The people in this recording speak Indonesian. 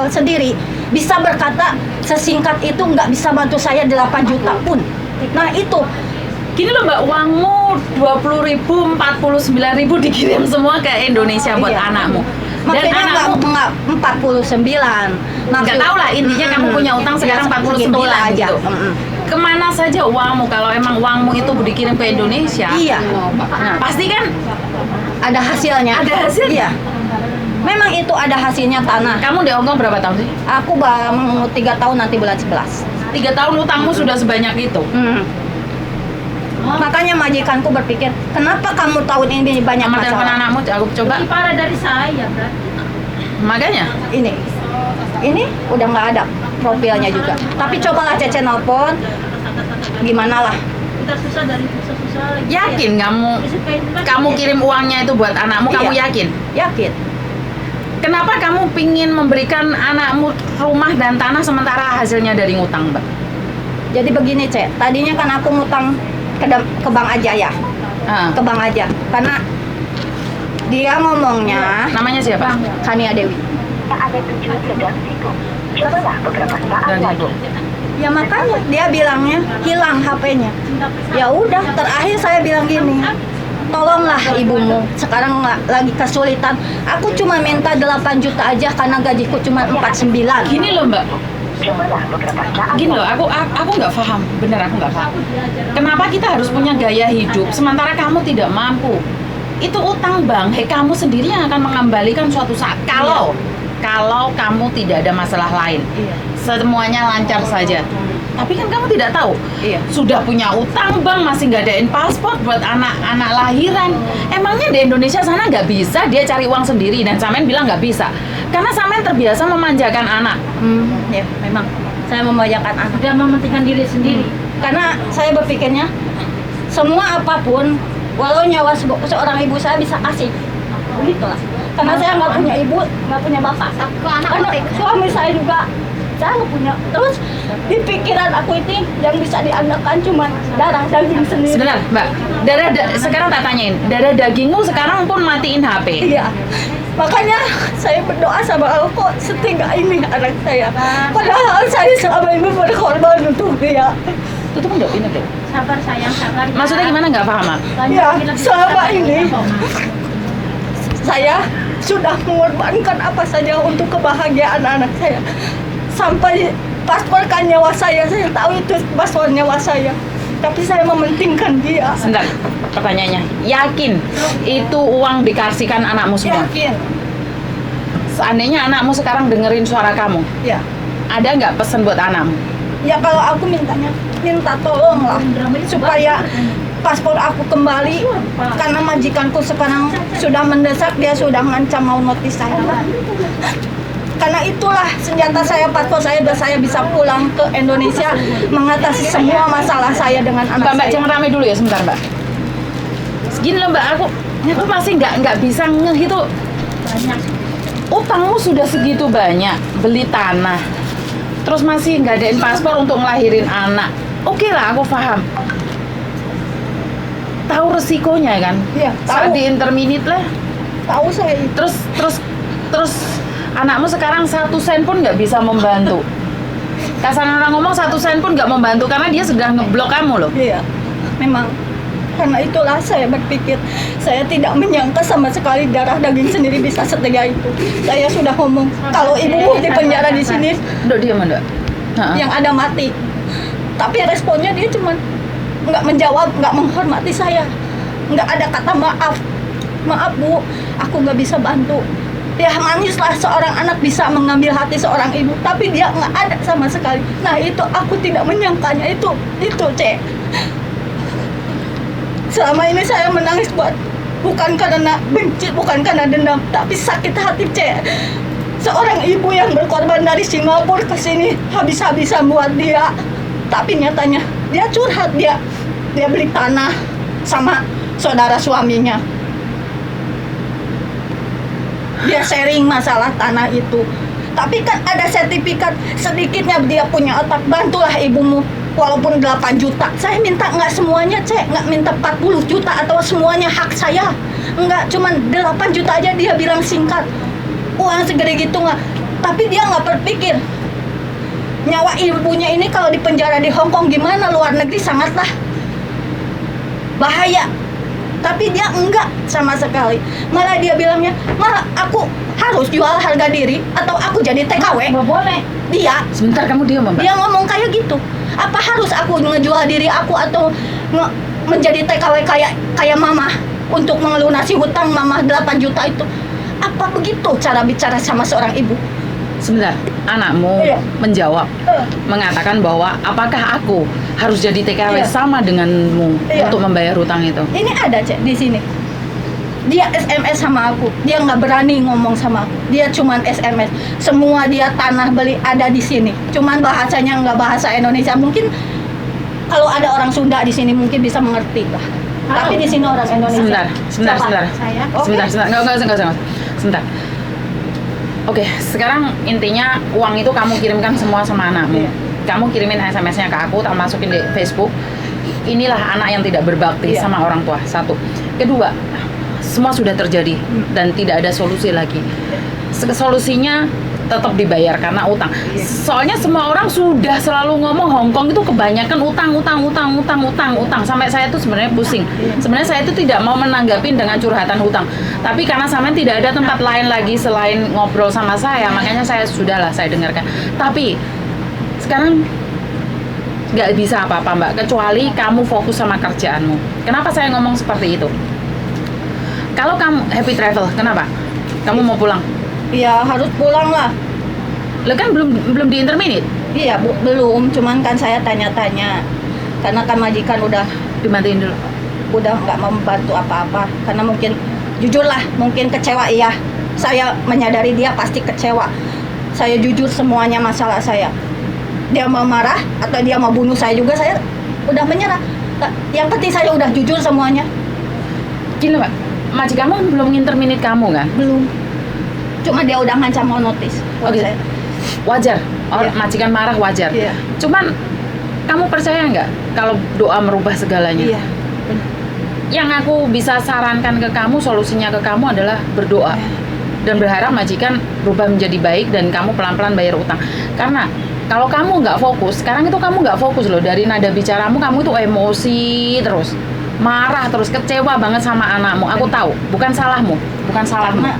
sendiri bisa berkata sesingkat itu nggak bisa bantu saya 8 juta pun. Nah itu Gini loh Mbak, uangmu 20.000, 49.000 dikirim semua ke Indonesia buat Iya. anakmu. Dan makanya anakmu nggak 49. nggak tahu lah, intinya kamu punya utang sekarang 49 aja. gitu. Kemana saja uangmu kalau emang uangmu itu dikirim ke Indonesia? Iya. Nah, pasti kan Ada hasilnya. Ada hasilnya? Iya. Memang itu ada hasilnya tanah. kamu di Hongkong berapa tahun sih? Aku mau 3 tahun nanti bulan 11. 3 tahun utangmu sudah sebanyak itu. Makanya majikanku berpikir, kenapa kamu tahun ini banyak Sama telepon masalah? anakmu, aku coba. Lebih parah dari saya, berarti. Makanya. Ini udah nggak ada profilnya juga. Tapi cobalah Cece nelpon, gimana lah? Kita susah dari susah-susah lagi. Yakin kamu kirim uangnya itu buat anakmu, kamu Iya. yakin? Yakin? Kenapa kamu pingin memberikan anakmu rumah dan tanah sementara hasilnya dari ngutang, Mbak? Jadi begini Cek, tadinya kan aku ngutang ke Bank Ajaya, Ah. ke Bank Aja, karena dia ngomongnya Namanya siapa? Kania Dewi. Ada tujuan sedang sibuk. Cobalah beberapa saat Dan lagi. Ibu. Ya makanya dia bilangnya hilang HP-nya. Ya udah, terakhir saya bilang gini, tolonglah ibumu sekarang lagi kesulitan. Aku cuma minta 8 juta aja karena gajiku cuma 49. Gini loh, Mbak. Cobalah beberapa saat Gini loh, lagi. aku nggak paham, bener aku nggak paham. Kenapa kita harus punya gaya hidup sementara kamu tidak mampu? Itu utang Bang, kamu sendiri yang akan mengembalikan suatu saat. Kalau kamu tidak ada masalah lain, Iya. semuanya lancar saja. Tapi kan kamu tidak tahu, Iya. sudah punya utang Bang, masih nggak adain paspor buat anak-anak lahiran. Emangnya di Indonesia sana nggak bisa dia cari uang sendiri? Dan Samen bilang nggak bisa, karena Samen terbiasa memanjakan anak. Ya memang saya membahayakan anak. Sudah mementingkan diri sendiri. Karena saya berpikirnya semua apapun, walau nyawa seorang ibu saya bisa kasih, begitulah. Karena saya nggak punya ibu, nggak punya bapak. Karena suami saya juga saya nggak punya. Terus di pikiran aku ini yang bisa diandalkan cuma darah daging sendiri. Sebentar, Mbak. Sekarang tak tanyain, darah dagingmu sekarang pun matiin HP. Iya. Makanya saya berdoa sama Allah, kok setinggal ini anak saya. Padahal saya selama ini berkorban untuk dia. Tutup enggak ini deh. Sabar sayang, sabar. Ya. Maksudnya gimana nggak paham, Mak? Ya, selama ini saya sudah mengorbankan apa saja untuk kebahagiaan anak saya. Sampai pasporkan nyawa saya tahu itu paspor nyawa saya. Tapi saya mementingkan dia. Sebentar, pertanyaannya. Yakin itu uang dikasihkan anakmu semua? Yakin? Seandainya anakmu sekarang dengerin suara kamu, Ya. ada nggak pesan buat anakmu? Ya kalau aku minta tolong lah supaya paspor aku kembali, karena majikanku sekarang sudah mendesak, dia sudah ngancam mau notis saya. Karena itulah senjata saya, paspor saya, biar saya bisa pulang ke Indonesia mengatasi semua masalah saya dengan anak Mbak, saya. jangan rame dulu ya sebentar, Mbak. Segini loh, Mbak, aku masih nggak bisa ngehitung. Banyak. Utangmu sudah segitu banyak, beli tanah, terus masih nggak adain paspor untuk ngelahirin anak. Oke lah, aku paham. Tahu resikonya kan? Iya, Saat tahu. di interminit lah. Tahu saya itu. Terus anakmu sekarang 1 sen pun nggak bisa membantu. Kasar orang ngomong 1 sen pun nggak membantu karena dia sudah ngeblok kamu loh. Iya, memang. Karena itulah saya berpikir, saya tidak menyangka sama sekali darah daging sendiri bisa setega itu. Saya sudah ngomong, kalau ibumu di penjara di sini, Dok, diam, Dok. yang ada mati. Tapi responnya dia cuma nggak menjawab, nggak menghormati saya, nggak ada kata maaf. Maaf Bu, aku nggak bisa bantu. Ya manislah seorang anak bisa mengambil hati seorang ibu, tapi dia nggak ada sama sekali. Nah itu aku tidak menyangkanya, itu Cek. Selama ini saya menangis bukan karena benci, bukan karena dendam, tapi sakit hati Cek. Seorang ibu yang berkorban dari Singapura ke sini habis-habisan buat dia, tapi nyatanya dia curhat, dia beli tanah sama saudara suaminya. Dia sharing masalah tanah itu. Tapi kan ada sertifikat, sedikitnya dia punya otak. Bantulah ibumu, walaupun 8 juta. Saya minta nggak semuanya, Cek. Nggak minta 40 juta atau semuanya hak saya. Nggak, cuman 8 juta aja dia bilang singkat. Uang segede gitu nggak. Tapi dia nggak berpikir nyawa ibunya ini kalau di penjara di Hong Kong gimana, luar negeri sangatlah bahaya. Tapi dia enggak sama sekali. Malah dia bilangnya, malah aku harus jual harga diri atau aku jadi TKW. Nggak boleh. Dia Sebentar, kamu diam, Mbak. dia ngomong kayak gitu. Apa harus aku ngejual diri aku atau menjadi TKW kayak mama untuk melunasi hutang mama 8 juta itu? Apa begitu cara bicara sama seorang ibu? Sebentar, anakmu Iya. menjawab, mengatakan bahwa apakah aku harus jadi TKW Iya. sama denganmu Iya. untuk membayar hutang itu? Ini ada Cek di sini. Dia SMS sama aku, dia nggak berani ngomong sama aku. Dia cuman SMS. Semua dia tanah beli ada di sini. Cuman bahasanya nggak bahasa Indonesia. Mungkin kalau ada orang Sunda di sini mungkin bisa mengerti lah. Tapi di sini orang Indonesia. Sebentar. Siapa? Saya. Oke. Sebentar. Enggak. Sebentar. Oke, sekarang intinya uang itu kamu kirimkan semua sama anakmu. Iya. Kamu kirimin SMS-nya ke aku, tak masukin di Facebook. Inilah anak yang tidak berbakti Iya. sama orang tua. Satu. Kedua, semua sudah terjadi dan tidak ada solusi lagi. Solusinya tetap dibayar karena utang. Soalnya semua orang sudah selalu ngomong Hong Kong itu kebanyakan utang. Sampai saya tuh sebenarnya pusing. Sebenarnya saya itu tidak mau menanggapi dengan curhatan hutang. Tapi karena sampean tidak ada tempat lain lagi selain ngobrol sama saya, makanya saya dengarkan. Tapi sekarang nggak bisa apa-apa, Mbak, kecuali kamu fokus sama kerjaanmu. Kenapa saya ngomong seperti itu? Kalau kamu happy travel, kenapa? Kamu mau pulang? Iya harus pulang lah. Lo kan belum di interminute, Iya belum. Cuman kan saya tanya-tanya. Karena kan majikan udah dimatiin dulu. nggak membantu apa-apa. Karena mungkin jujur lah, mungkin kecewa. Iya, saya menyadari dia pasti kecewa. Saya jujur semuanya masalah saya. Dia mau marah atau dia mau bunuh saya juga, saya udah menyerah. Yang penting saya udah jujur semuanya. Gini, Mbak, majikanmu belum nginterminate kamu kan? Belum. Cuma dia udah ngancam mau notis buat Oke. saya. Wajar, Iya. majikan marah wajar. Iya. Cuman kamu percaya nggak kalau doa merubah segalanya? Iya. Yang aku bisa sarankan ke kamu, solusinya ke kamu adalah berdoa dan berharap majikan berubah menjadi baik dan kamu pelan-pelan bayar utang. Karena kalau kamu nggak fokus, sekarang itu kamu nggak fokus loh, dari nada bicaramu kamu itu emosi terus, marah terus, kecewa banget sama anakmu. Aku tahu, bukan salahmu. Karena